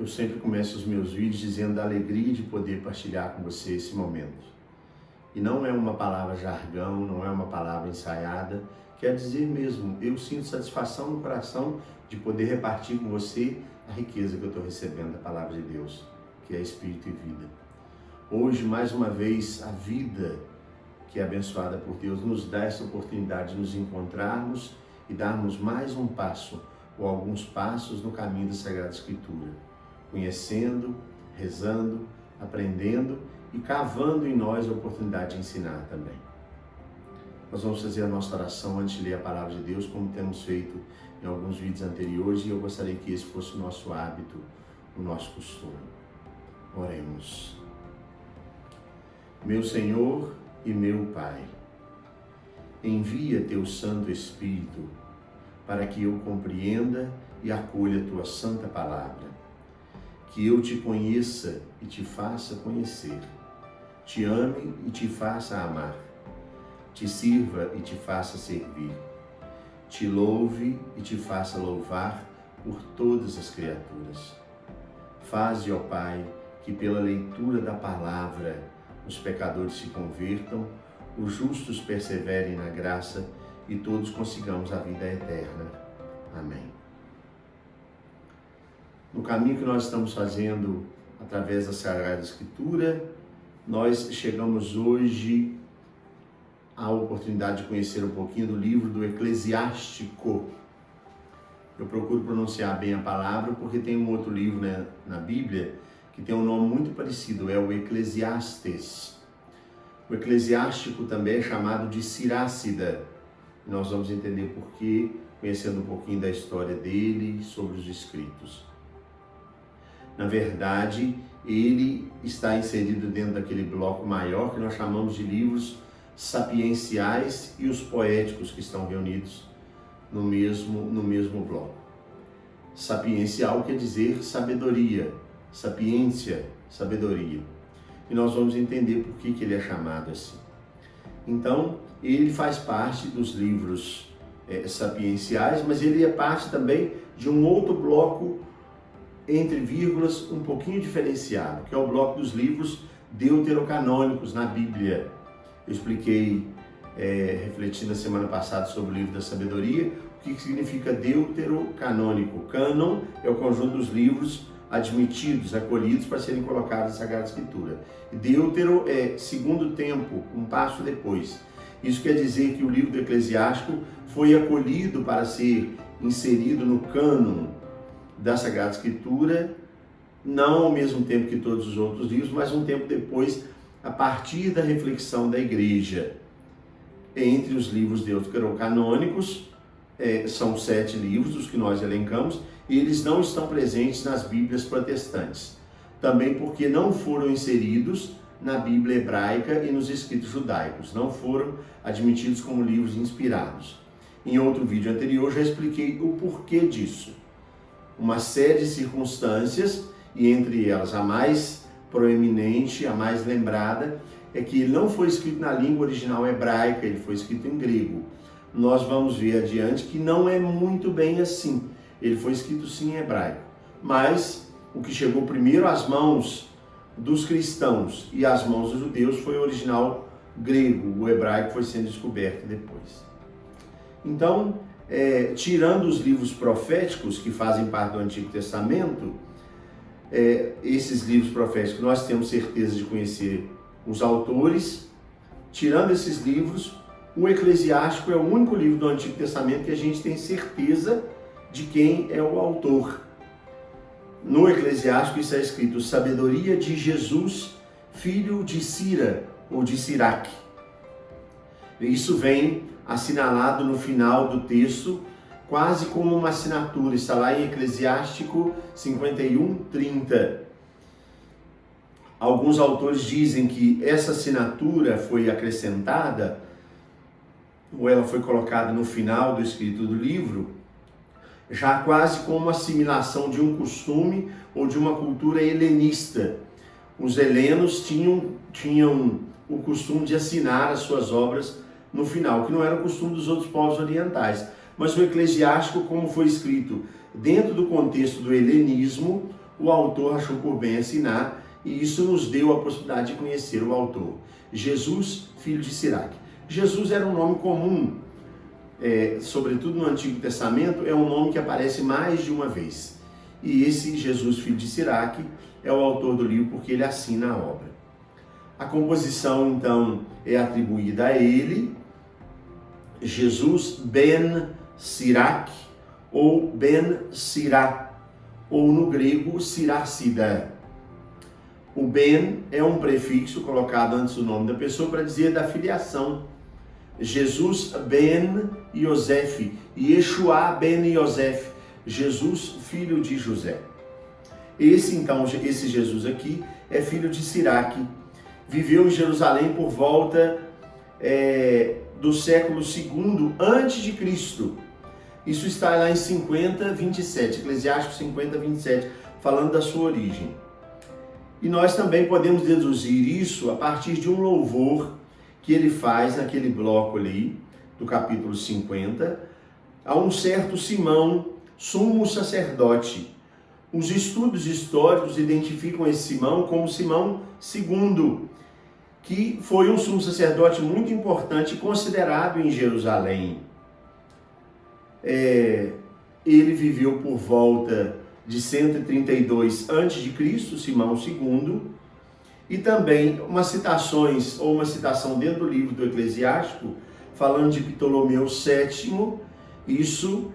Eu sempre começo os meus vídeos dizendo da alegria de poder partilhar com você esse momento. E não é uma palavra jargão, não é uma palavra ensaiada, quer dizer mesmo, eu sinto satisfação no coração de poder repartir com você a riqueza que eu estou recebendo da palavra de Deus, que é Espírito e vida. Hoje, mais uma vez, a vida que é abençoada por Deus nos dá essa oportunidade de nos encontrarmos e darmos mais um passo ou alguns passos no caminho da Sagrada Escritura, conhecendo, rezando, aprendendo e cavando em nós a oportunidade de ensinar também. Nós vamos fazer a nossa oração antes de ler a palavra de Deus, como temos feito em alguns vídeos anteriores, e eu gostaria que esse fosse o nosso hábito, o nosso costume. Oremos. Meu Senhor e meu Pai, envia Teu Santo Espírito para que eu compreenda e acolha Tua Santa Palavra, que eu Te conheça e Te faça conhecer, Te ame e Te faça amar, Te sirva e Te faça servir, Te louve e Te faça louvar por todas as criaturas. Faze, ó Pai, que pela leitura da Palavra os pecadores se convertam, os justos perseverem na graça e todos consigamos a vida eterna. Amém. No caminho que nós estamos fazendo através da Sagrada Escritura, nós chegamos hoje à oportunidade de conhecer um pouquinho do livro do Eclesiástico. Eu procuro pronunciar bem a palavra porque tem um outro livro, né, na Bíblia que tem um nome muito parecido, é o Eclesiastes. O Eclesiástico também é chamado de Sirácida. Nós vamos entender por quê, conhecendo um pouquinho da história dele, sobre os escritos. Na verdade, ele está inserido dentro daquele bloco maior que nós chamamos de livros sapienciais e os poéticos que estão reunidos no mesmo bloco. Sapiencial quer dizer sabedoria, sapiência, sabedoria. E nós vamos entender por que ele é chamado assim. Então, ele faz parte dos livros sapienciais, mas ele é parte também de um outro bloco, entre vírgulas, um pouquinho diferenciado, que é o bloco dos livros deuterocanônicos na Bíblia. Eu expliquei, refletindo a semana passada sobre o livro da sabedoria, o que significa deuterocanônico. Cânon é o conjunto dos livros admitidos, acolhidos para serem colocados na Sagrada Escritura. Deutero é segundo tempo, um passo depois. Isso quer dizer que o livro do Eclesiástico foi acolhido para ser inserido no cânon da Sagrada Escritura, não ao mesmo tempo que todos os outros livros, mas um tempo depois, a partir da reflexão da Igreja. Entre os livros deuterocanônicos, são 7 livros, os que nós elencamos, e eles não estão presentes nas Bíblias protestantes. Também porque não foram inseridos na Bíblia hebraica e nos escritos judaicos. Não foram admitidos como livros inspirados. Em outro vídeo anterior já expliquei o porquê disso. Uma série de circunstâncias, e entre elas a mais proeminente, a mais lembrada, é que ele não foi escrito na língua original hebraica, ele foi escrito em grego. Nós vamos ver adiante que não é muito bem assim. Ele foi escrito sim em hebraico, mas o que chegou primeiro às mãos dos cristãos e às mãos dos judeus foi o original grego, o hebraico foi sendo descoberto depois. Então, tirando os livros proféticos que fazem parte do Antigo Testamento, esses livros proféticos nós temos certeza de conhecer os autores. Tirando esses livros, o Eclesiástico é o único livro do Antigo Testamento que a gente tem certeza de quem é o autor. No Eclesiástico está escrito sabedoria de Jesus, filho de Sira ou de Siraque. Isso vem assinalado no final do texto, quase como uma assinatura, está lá em Eclesiástico 51:30. Alguns autores dizem que essa assinatura foi acrescentada, ou ela foi colocada no final do escrito do livro, já quase como uma assimilação de um costume ou de uma cultura helenista. Os helenos tinham o costume de assinar as suas obras no final, que não era o costume dos outros povos orientais. Mas o Eclesiástico, como foi escrito dentro do contexto do helenismo, o autor achou por bem assinar, e isso nos deu a possibilidade de conhecer o autor. Jesus, filho de Siraque. Jesus era um nome comum, sobretudo no Antigo Testamento, é um nome que aparece mais de uma vez. E esse Jesus, filho de Siraque, é o autor do livro porque ele assina a obra. A composição, então, é atribuída a ele, Jesus ben Siraque, ou ben Sirá, ou no grego, Siracida. O ben é um prefixo colocado antes do nome da pessoa para dizer da filiação. Jesus ben Yosef, Yeshua ben Yosef, Jesus, filho de José. Esse Jesus aqui é filho de Siraque, viveu em Jerusalém por volta do século II a.C. Isso está lá em 50:27, Eclesiastes 50:27, falando da sua origem. E nós também podemos deduzir isso a partir de um louvor que ele faz naquele bloco ali, do capítulo 50, a um certo Simão, sumo sacerdote. Os estudos históricos identificam esse Simão como Simão II, que foi um sumo sacerdote muito importante, considerado em Jerusalém. Ele viveu por volta de 132 a.C., Simão II, e também uma citação dentro do livro do Eclesiástico, falando de Ptolomeu VII, isso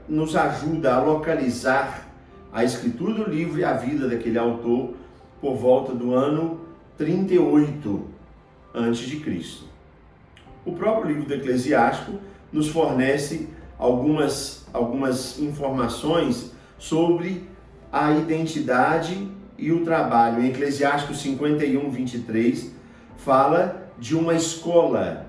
nos ajuda a localizar a escritura do livro e a vida daquele autor por volta do ano 38 a.C. O próprio livro do Eclesiástico nos fornece algumas informações sobre a identidade e o trabalho. Em Eclesiástico 51:23 fala de uma escola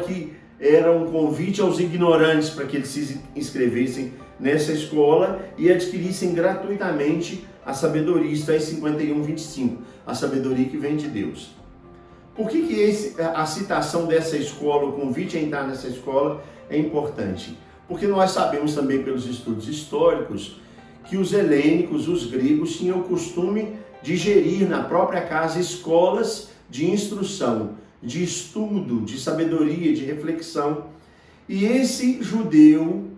que era um convite aos ignorantes para que eles se inscrevessem nessa escola e adquirissem gratuitamente a sabedoria. Está em 51:25, a sabedoria que vem de Deus. Por que a citação dessa escola, o convite a entrar nessa escola é importante? Porque nós sabemos também pelos estudos históricos que os helênicos, os gregos, tinham o costume de gerir na própria casa escolas de instrução, de estudo, de sabedoria, de reflexão. E esse judeu,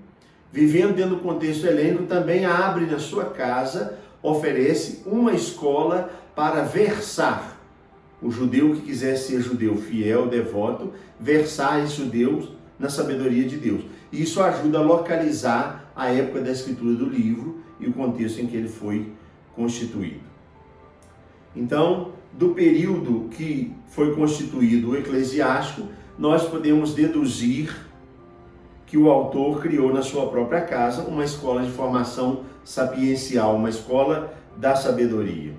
vivendo dentro do contexto helênico, também abre na sua casa, oferece uma escola para versar. O judeu que quiser ser judeu fiel, devoto, versar esse judeu na sabedoria de Deus. Isso ajuda a localizar a época da escritura do livro e o contexto em que ele foi constituído. Então, do período que foi constituído o Eclesiástico, nós podemos deduzir que o autor criou na sua própria casa uma escola de formação sapiencial, uma escola da sabedoria.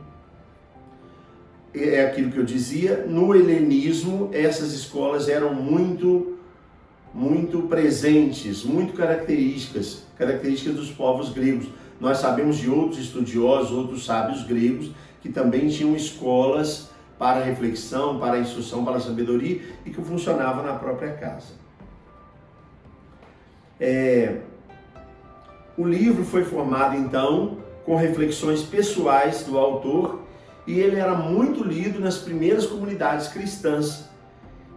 É aquilo que eu dizia, no helenismo essas escolas eram muito presentes, muito características dos povos gregos. Nós sabemos de outros estudiosos, outros sábios gregos, que também tinham escolas para reflexão, para instrução, para sabedoria, e que funcionavam na própria casa. O livro foi formado, então, com reflexões pessoais do autor, e ele era muito lido nas primeiras comunidades cristãs.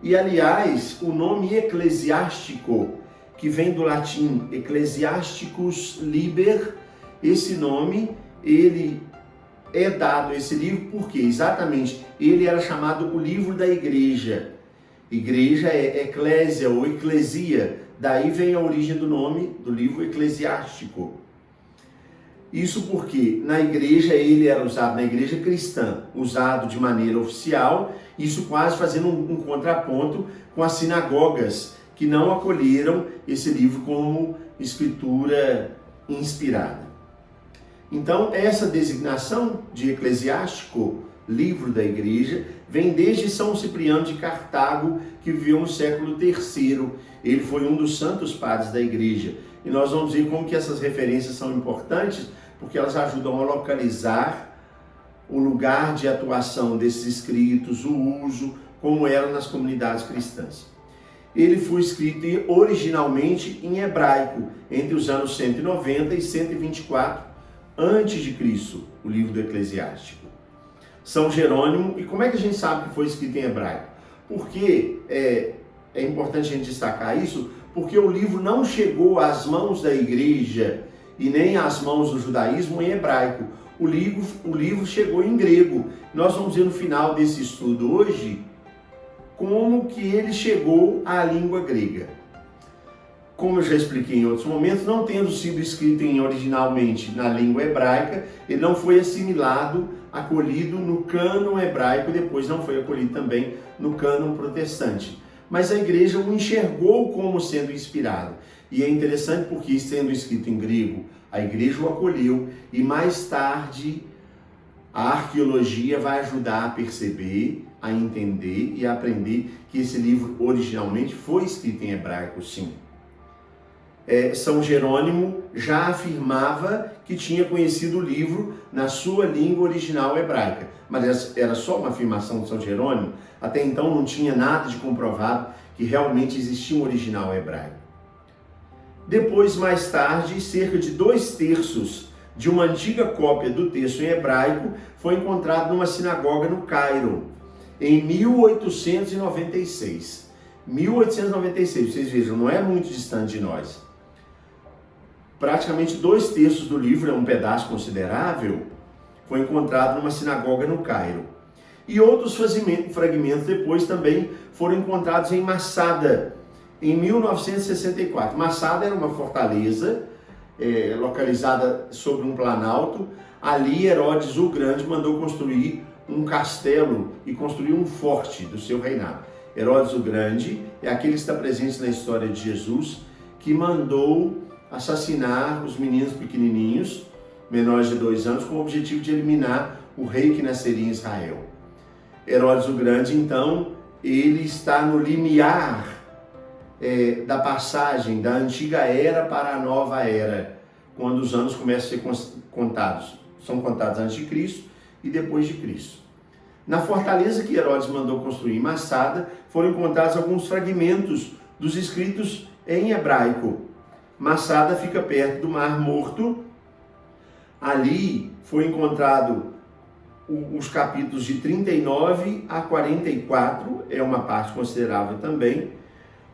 E, aliás, o nome eclesiástico, que vem do latim ecclesiasticus liber, esse nome, ele é dado a esse livro porque exatamente ele era chamado o livro da igreja. Igreja é eclésia ou eclesia, daí vem a origem do nome do livro eclesiástico. Isso porque na igreja ele era usado, na igreja cristã, usado de maneira oficial, isso quase fazendo um contraponto com as sinagogas que não acolheram esse livro como escritura inspirada. Então, essa designação de eclesiástico, livro da igreja, vem desde São Cipriano de Cartago, que viveu no século III. Ele foi um dos santos padres da igreja. E nós vamos ver como que essas referências são importantes, porque elas ajudam a localizar o lugar de atuação desses escritos, o uso, como era nas comunidades cristãs. Ele foi escrito originalmente em hebraico, entre os anos 190 e 124, antes de Cristo, o livro do Eclesiástico. São Jerônimo, e como é que a gente sabe que foi escrito em hebraico? Porque é importante a gente destacar isso, porque o livro não chegou às mãos da igreja e nem às mãos do judaísmo em hebraico. O livro chegou em grego. Nós vamos ver no final desse estudo hoje como que ele chegou à língua grega. Como eu já expliquei em outros momentos, não tendo sido escrito originalmente na língua hebraica, ele não foi assimilado, acolhido no cânon hebraico, depois não foi acolhido também no cânon protestante. Mas a igreja o enxergou como sendo inspirado. E é interessante porque, sendo escrito em grego, a igreja o acolheu e mais tarde a arqueologia vai ajudar a perceber, a entender e a aprender que esse livro originalmente foi escrito em hebraico, sim. São Jerônimo já afirmava que tinha conhecido o livro na sua língua original hebraica, mas era só uma afirmação de São Jerônimo. Até então não tinha nada de comprovado que realmente existia um original hebraico. Depois, mais tarde, cerca de 2/3 de uma antiga cópia do texto em hebraico foi encontrado numa sinagoga no Cairo, em 1896. 1896, vocês vejam, não é muito distante de nós. Praticamente 2/3 do livro, é um pedaço considerável, foi encontrado numa sinagoga no Cairo. E outros fragmentos depois também foram encontrados em Massada, em 1964. Massada era uma fortaleza localizada sobre um planalto. Ali Herodes o Grande mandou construir um castelo e construir um forte do seu reinado. Herodes o Grande é aquele que está presente na história de Jesus, que mandou assassinar os meninos pequenininhos, menores de 2 anos, com o objetivo de eliminar o rei que nasceria em Israel. Herodes o Grande, então, ele está no limiar da passagem da antiga era para a nova era, quando os anos começam a ser contados. São contados antes de Cristo e depois de Cristo. Na fortaleza que Herodes mandou construir em Massada, foram encontrados alguns fragmentos dos escritos em hebraico. Massada fica perto do Mar Morto. Ali foi encontrado os capítulos de 39 a 44, é uma parte considerável também,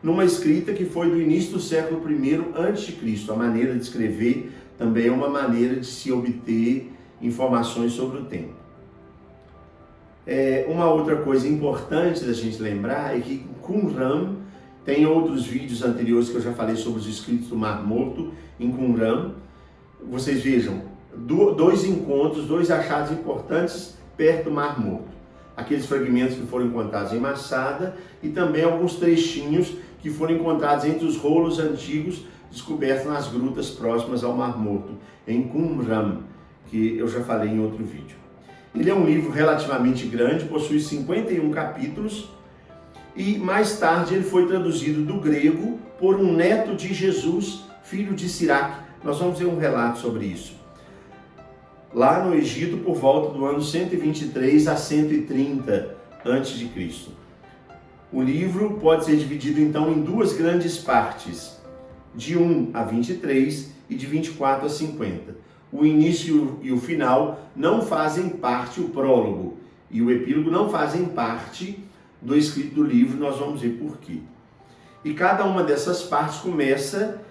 numa escrita que foi do início do século I a.C. A maneira de escrever também é uma maneira de se obter informações sobre o tempo. Uma outra coisa importante da gente lembrar é que Qumran, tem outros vídeos anteriores que eu já falei sobre os escritos do Mar Morto em Qumran. Vocês vejam, 2 encontros, 2 achados importantes perto do Mar Morto. Aqueles fragmentos que foram encontrados em Massada e também alguns trechinhos que foram encontrados entre os rolos antigos descobertos nas grutas próximas ao Mar Morto, em Qumran, que eu já falei em outro vídeo. Ele é um livro relativamente grande, possui 51 capítulos e mais tarde ele foi traduzido do grego por um neto de Jesus, filho de Siraque. Nós vamos ver um relato sobre isso. Lá no Egito, por volta do ano 123 a 130 a.C. O livro pode ser dividido então em 2 grandes partes, de 1 a 23 e de 24 a 50. O início e o final não fazem parte, o prólogo e o epílogo não fazem parte do escrito do livro, nós vamos ver por quê. E cada uma dessas partes começa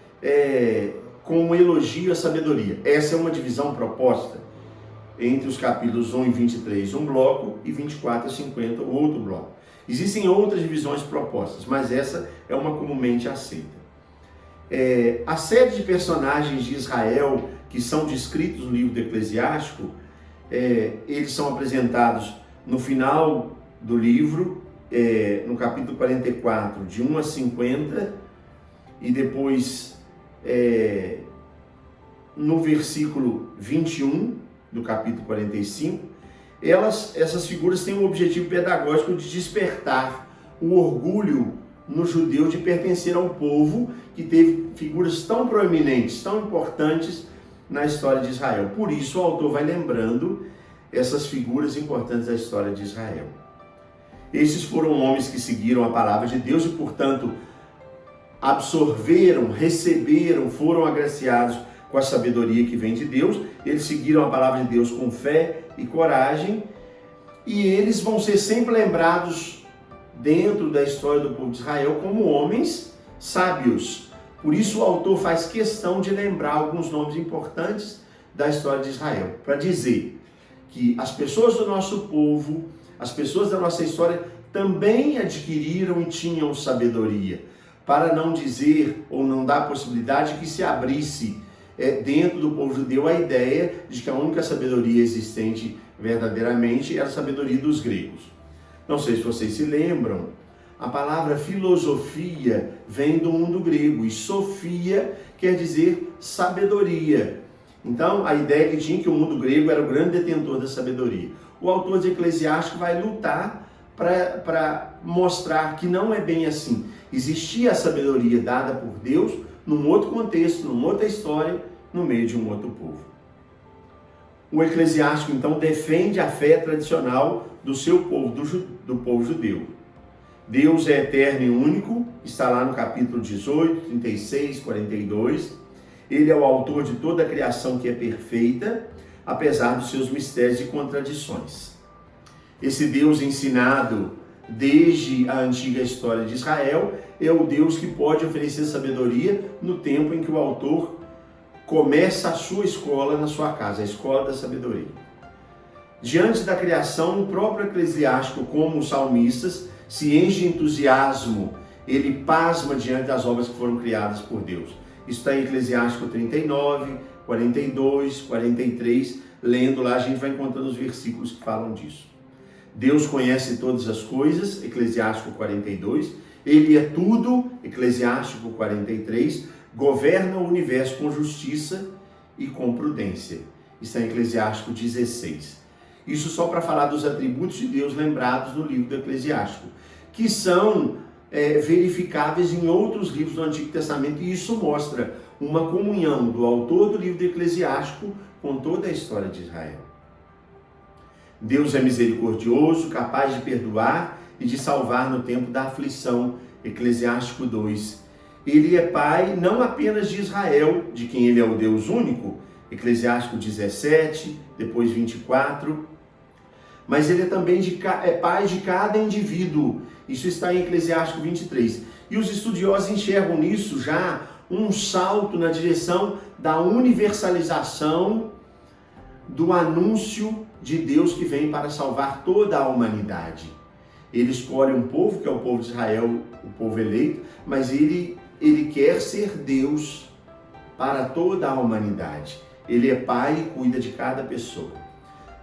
com um elogio à sabedoria. Essa é uma divisão proposta entre os capítulos 1 e 23, um bloco, e 24 a 50, o outro bloco. Existem outras divisões propostas, mas essa é uma comumente aceita. A série de personagens de Israel que são descritos no livro do Eclesiástico, eles são apresentados no final do livro, no capítulo 44, de 1 a 50, e depois no versículo 21 do capítulo 45. Essas figuras têm um objetivo pedagógico de despertar o orgulho no judeu de pertencer a um povo que teve figuras tão proeminentes, tão importantes na história de Israel. Por isso o autor vai lembrando essas figuras importantes da história de Israel. Esses foram homens que seguiram a palavra de Deus e, portanto, absorveram, receberam, foram agraciados com a sabedoria que vem de Deus, eles seguiram a palavra de Deus com fé e coragem, e eles vão ser sempre lembrados dentro da história do povo de Israel como homens sábios. Por isso o autor faz questão de lembrar alguns nomes importantes da história de Israel, para dizer que as pessoas do nosso povo, as pessoas da nossa história também adquiriram e tinham sabedoria, para não dizer ou não dar a possibilidade que se abrisse dentro do povo judeu a ideia de que a única sabedoria existente verdadeiramente era a sabedoria dos gregos. Não sei se vocês se lembram, a palavra filosofia vem do mundo grego e sofia quer dizer sabedoria. Então a ideia que tinha que o mundo grego era o grande detentor da sabedoria. O autor de Eclesiástico vai lutar para mostrar que não é bem assim. Existia a sabedoria dada por Deus num outro contexto, numa outra história, no meio de um outro povo. O Eclesiástico, então, defende a fé tradicional do seu povo, do povo judeu. Deus é eterno e único, está lá no capítulo 18, 36, 42. Ele é o autor de toda a criação que é perfeita, apesar dos seus mistérios e contradições. Esse Deus ensinado desde a antiga história de Israel é o Deus que pode oferecer sabedoria no tempo em que o autor começa a sua escola na sua casa, a escola da sabedoria. Diante da criação, o próprio Eclesiástico, como os salmistas, se enche de entusiasmo, ele pasma diante das obras que foram criadas por Deus. Isso está em Eclesiástico 39, 42, 43, lendo lá a gente vai encontrando os versículos que falam disso. Deus conhece todas as coisas, Eclesiástico 42, ele é tudo, Eclesiástico 43, governa o universo com justiça e com prudência, está em Eclesiástico 16. Isso só para falar dos atributos de Deus lembrados no livro do Eclesiástico, que são verificáveis em outros livros do Antigo Testamento, e isso mostra uma comunhão do autor do livro do Eclesiástico com toda a história de Israel. Deus é misericordioso, capaz de perdoar e de salvar no tempo da aflição, Eclesiástico 2. Ele é pai não apenas de Israel, de quem ele é o Deus único, Eclesiástico 17, depois 24, mas ele é também pai de cada indivíduo. Isso está em Eclesiástico 23. E os estudiosos enxergam nisso já um salto na direção da universalização do anúncio de Deus que vem para salvar toda a humanidade. Ele escolhe um povo, que é o povo de Israel, o povo eleito, mas ele quer ser Deus para toda a humanidade. Ele é pai e cuida de cada pessoa.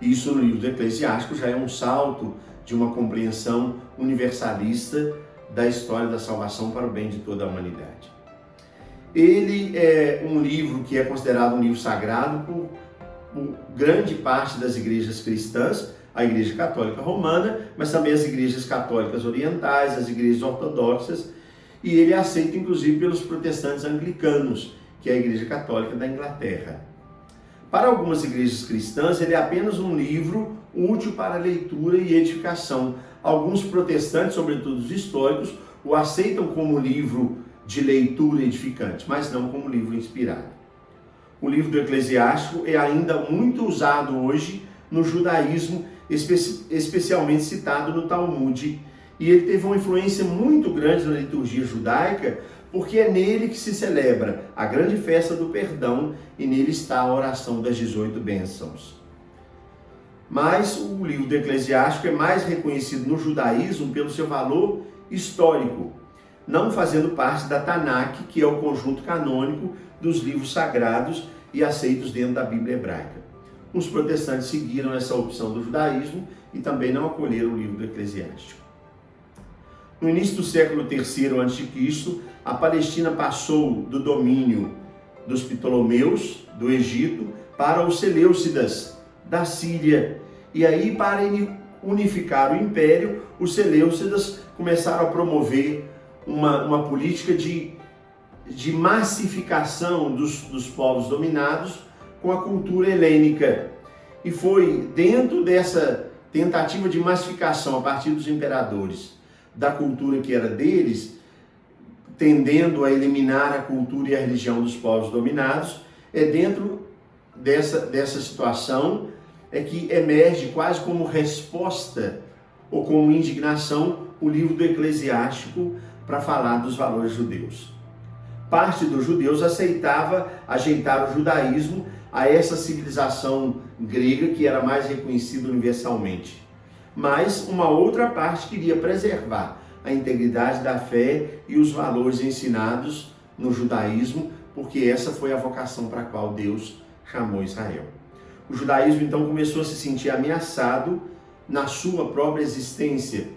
Isso no livro do Eclesiástico já é um salto de uma compreensão universalista da história da salvação para o bem de toda a humanidade. Ele é um livro que é considerado um livro sagrado por grande parte das igrejas cristãs, a Igreja Católica Romana, mas também as igrejas católicas orientais, as igrejas ortodoxas, e ele é aceito inclusive pelos protestantes anglicanos, que é a Igreja Católica da Inglaterra. Para algumas igrejas cristãs, ele é apenas um livro útil para leitura e edificação. Alguns protestantes, sobretudo os históricos, o aceitam como livro de leitura edificante, mas não como livro inspirado. O livro do Eclesiástico é ainda muito usado hoje no judaísmo, especialmente citado no Talmud. E ele teve uma influência muito grande na liturgia judaica, porque é nele que se celebra a grande festa do perdão e nele está a oração das 18 bênçãos. Mas o livro do Eclesiástico é mais reconhecido no judaísmo pelo seu valor histórico, não fazendo parte da Tanakh, que é o conjunto canônico dos livros sagrados e aceitos dentro da Bíblia hebraica. Os protestantes seguiram essa opção do judaísmo e também não acolheram o livro do Eclesiástico. No início do século III a.C., a Palestina passou do domínio dos Ptolomeus, do Egito, para os Seleucidas, da Síria. E aí, para unificar o império, os Seleucidas começaram a promover uma política de massificação dos povos dominados com a cultura helênica. E foi dentro dessa tentativa de massificação a partir dos imperadores da cultura que era deles, tendendo a eliminar a cultura e a religião dos povos dominados, É dentro dessa situação que emerge quase como resposta ou como indignação o livro do Eclesiástico para falar dos valores judeus. Parte dos judeus aceitava ajeitar o judaísmo a essa civilização grega que era mais reconhecida universalmente. Mas uma outra parte queria preservar a integridade da fé e os valores ensinados no judaísmo, porque essa foi a vocação para a qual Deus chamou Israel. O judaísmo então começou a se sentir ameaçado na sua própria existência.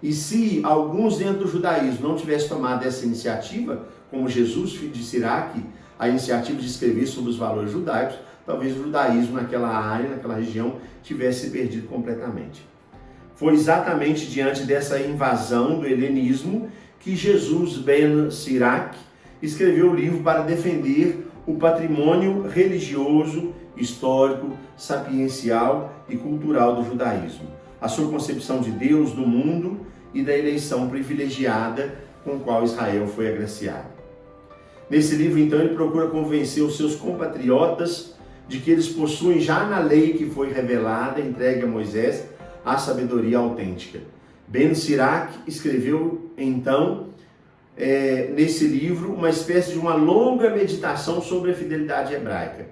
E se alguns dentro do judaísmo não tivessem tomado essa iniciativa, como Jesus, filho de Siraque, a iniciativa de escrever sobre os valores judaicos, talvez o judaísmo naquela área, naquela região, tivesse se perdido completamente. Foi exatamente diante dessa invasão do helenismo que Jesus ben Siraque escreveu o livro para defender o patrimônio religioso, histórico, sapiencial e cultural do judaísmo, a sua concepção de Deus, do mundo e da eleição privilegiada com a qual Israel foi agraciado. Nesse livro, então, ele procura convencer os seus compatriotas de que eles possuem já na lei que foi revelada, entregue a Moisés, a sabedoria autêntica. Ben Siraque escreveu, então, nesse livro, uma espécie de uma longa meditação sobre a fidelidade hebraica.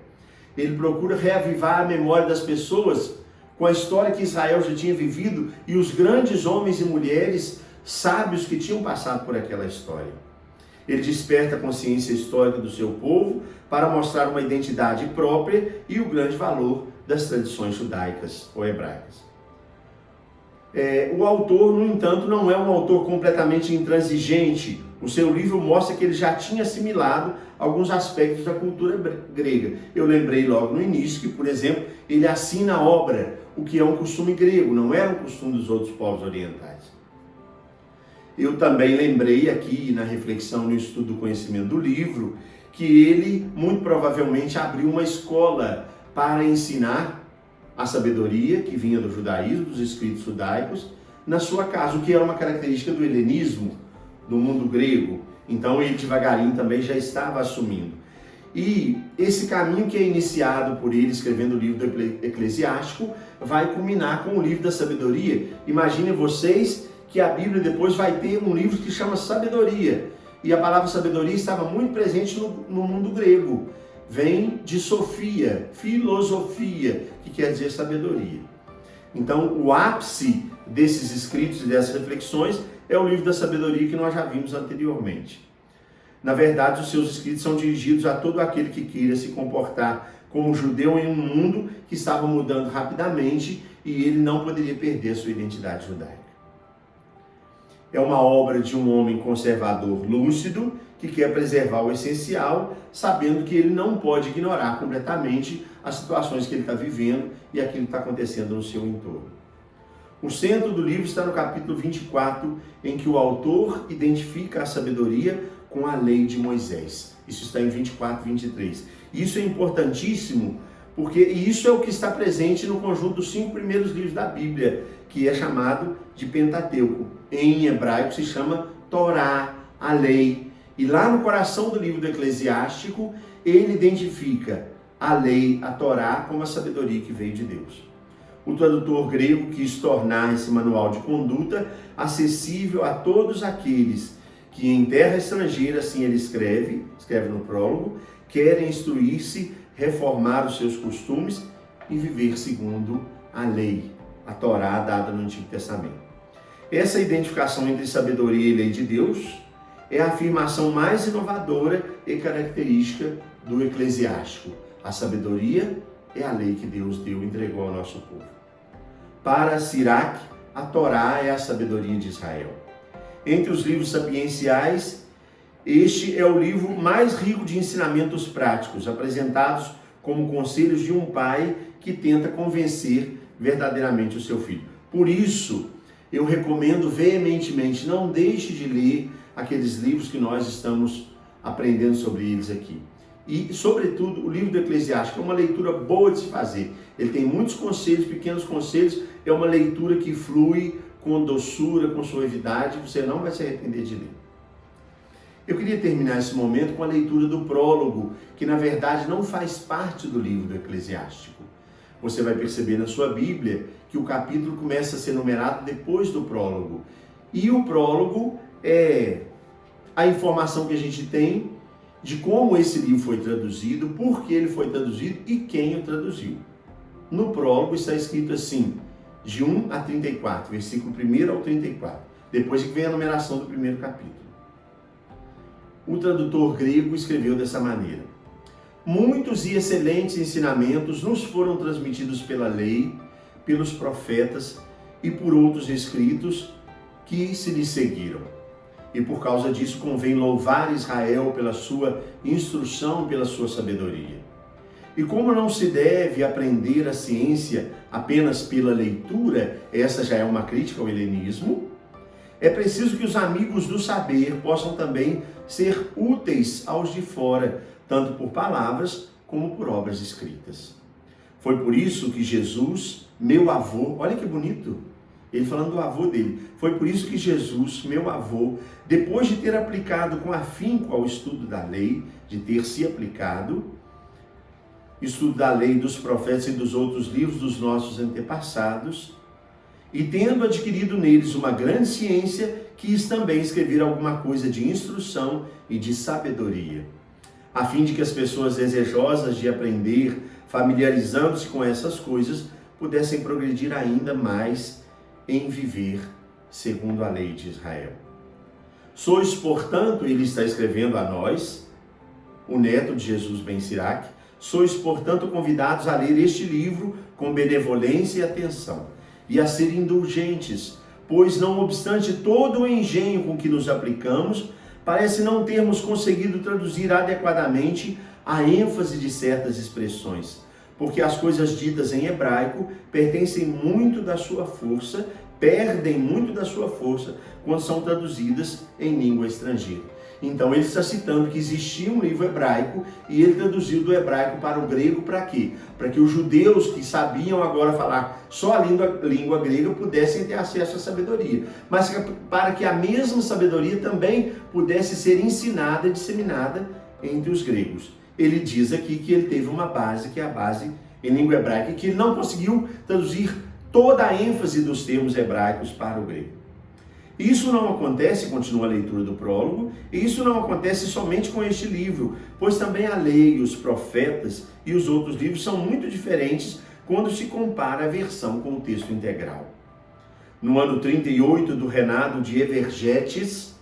Ele procura reavivar a memória das pessoas com a história que Israel já tinha vivido e os grandes homens e mulheres sábios que tinham passado por aquela história. Ele desperta a consciência histórica do seu povo para mostrar uma identidade própria e o grande valor das tradições judaicas ou hebraicas. O autor, no entanto, não é um autor completamente intransigente. O seu livro mostra que ele já tinha assimilado alguns aspectos da cultura grega. Eu lembrei logo no início que, por exemplo, ele assina a obra, o que é um costume grego, não era um costume dos outros povos orientais. Eu também lembrei aqui na reflexão, no estudo do conhecimento do livro, que ele muito provavelmente abriu uma escola para ensinar a sabedoria que vinha do judaísmo, dos escritos judaicos, na sua casa, o que era uma característica do helenismo, do mundo grego. Então ele devagarinho também já estava assumindo. E esse caminho que é iniciado por ele escrevendo o livro do Eclesiástico vai culminar com o livro da sabedoria. Imaginem vocês que a Bíblia depois vai ter um livro que chama Sabedoria. E a palavra sabedoria estava muito presente no mundo grego. Vem de sofia, filosofia, que quer dizer sabedoria. Então, o ápice desses escritos e dessas reflexões é o livro da sabedoria que nós já vimos anteriormente. Na verdade, os seus escritos são dirigidos a todo aquele que queira se comportar como judeu em um mundo que estava mudando rapidamente e ele não poderia perder a sua identidade judaica. É uma obra de um homem conservador lúcido que quer preservar o essencial, sabendo que ele não pode ignorar completamente as situações que ele está vivendo e aquilo que está acontecendo no seu entorno. O centro do livro está no capítulo 24, em que o autor identifica a sabedoria com a lei de Moisés. Isso está em 24, 23. Isso é importantíssimo, porque isso é o que está presente no conjunto dos 5 primeiros livros da Bíblia, que é chamado de Pentateuco. Em hebraico se chama Torá, a lei. E lá no coração do livro do Eclesiástico, ele identifica a lei, a Torá, como a sabedoria que veio de Deus. O tradutor grego quis tornar esse manual de conduta acessível a todos aqueles que em terra estrangeira, assim ele escreve no prólogo, querem instruir-se, reformar os seus costumes e viver segundo a lei, a Torá dada no Antigo Testamento. Essa identificação entre sabedoria e lei de Deus é a afirmação mais inovadora e característica do Eclesiástico. A sabedoria é a lei que Deus deu e entregou ao nosso povo. Para Siraque, a Torá é a sabedoria de Israel. Entre os livros sapienciais, este é o livro mais rico de ensinamentos práticos, apresentados como conselhos de um pai que tenta convencer verdadeiramente o seu filho. Por isso, eu recomendo veementemente, não deixe de ler aqueles livros que nós estamos aprendendo sobre eles aqui. E, sobretudo, o livro do Eclesiástico é uma leitura boa de se fazer. Ele tem muitos conselhos, pequenos conselhos, é uma leitura que flui com doçura, com suavidade, você não vai se arrepender de ler. Eu queria terminar esse momento com a leitura do prólogo, que na verdade não faz parte do livro do Eclesiástico. Você vai perceber na sua Bíblia que o capítulo começa a ser numerado depois do prólogo. E o prólogo é a informação que a gente tem de como esse livro foi traduzido, por que ele foi traduzido e quem o traduziu. No prólogo está escrito assim, de 1 a 34, versículo 1 ao 34, depois que vem a numeração do primeiro capítulo. O tradutor grego escreveu dessa maneira: muitos e excelentes ensinamentos nos foram transmitidos pela lei, pelos profetas e por outros escritos que se lhes seguiram. E por causa disso convém louvar Israel pela sua instrução, pela sua sabedoria. E como não se deve aprender a ciência apenas pela leitura, essa já é uma crítica ao helenismo, é preciso que os amigos do saber possam também ser úteis aos de fora, tanto por palavras como por obras escritas. Foi por isso que Jesus, meu avô, olha que bonito, ele falando do avô dele, foi por isso que Jesus, meu avô, depois de ter aplicado com afinco ao estudo da lei, de ter se aplicado, estudo da lei, dos profetas e dos outros livros dos nossos antepassados, e tendo adquirido neles uma grande ciência, quis também escrever alguma coisa de instrução e de sabedoria, a fim de que as pessoas desejosas de aprender, familiarizando-se com essas coisas, pudessem progredir ainda mais em viver segundo a lei de Israel. Sois, portanto, ele está escrevendo a nós, o neto de Jesus ben Sirac, sois, portanto, convidados a ler este livro com benevolência e atenção, e a ser indulgentes, pois não obstante todo o engenho com que nos aplicamos, parece não termos conseguido traduzir adequadamente a ênfase de certas expressões, porque as coisas ditas em hebraico perdem muito da sua força quando são traduzidas em língua estrangeira. Então ele está citando que existia um livro hebraico e ele traduziu do hebraico para o grego para quê? Para que os judeus que sabiam agora falar só a língua grega pudessem ter acesso à sabedoria, mas para que a mesma sabedoria também pudesse ser ensinada e disseminada entre os gregos. Ele diz aqui que ele teve uma base, que é a base em língua hebraica, que ele não conseguiu traduzir toda a ênfase dos termos hebraicos para o grego. Isso não acontece, continua a leitura do prólogo, e isso não acontece somente com este livro, pois também a lei, os profetas e os outros livros são muito diferentes quando se compara a versão com o texto integral. No ano 38 do reinado de Evergetes,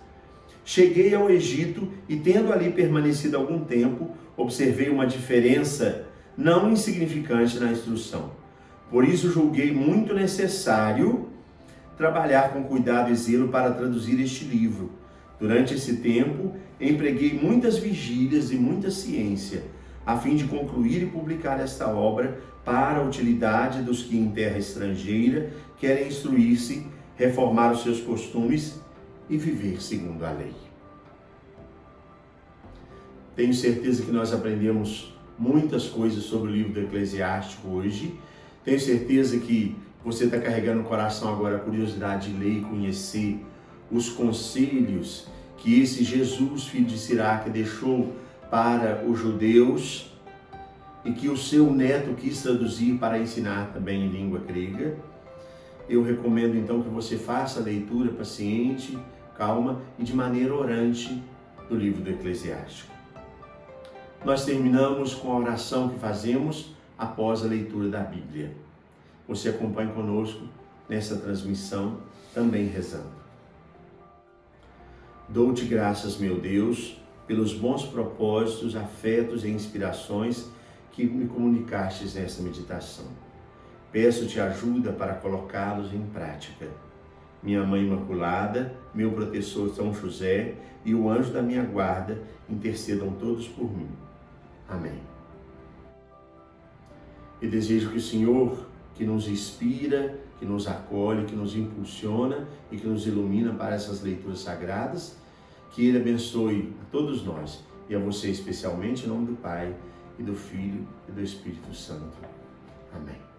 cheguei ao Egito e, tendo ali permanecido algum tempo, observei uma diferença não insignificante na instrução. Por isso julguei muito necessário trabalhar com cuidado e zelo para traduzir este livro. Durante esse tempo, empreguei muitas vigílias e muita ciência, a fim de concluir e publicar esta obra para a utilidade dos que em terra estrangeira querem instruir-se, reformar os seus costumes e viver segundo a lei. Tenho certeza que nós aprendemos muitas coisas sobre o livro do Eclesiástico hoje. Tenho certeza que você está carregando no coração agora a curiosidade de ler e conhecer os conselhos que esse Jesus, filho de Sirac, deixou para os judeus e que o seu neto quis traduzir para ensinar também em língua grega. Eu recomendo então que você faça a leitura paciente, calma e de maneira orante do livro do Eclesiástico. Nós terminamos com a oração que fazemos após a leitura da Bíblia. Você acompanha conosco nessa transmissão, também rezando. Dou-te graças, meu Deus, pelos bons propósitos, afetos e inspirações que me comunicastes nessa meditação. Peço-te ajuda para colocá-los em prática. Minha Mãe Imaculada, meu protetor São José e o anjo da minha guarda, intercedam todos por mim. Amém. E desejo que o Senhor, que nos inspira, que nos acolhe, que nos impulsiona e que nos ilumina para essas leituras sagradas, que Ele abençoe a todos nós e a você especialmente, em nome do Pai, e do Filho e do Espírito Santo. Amém.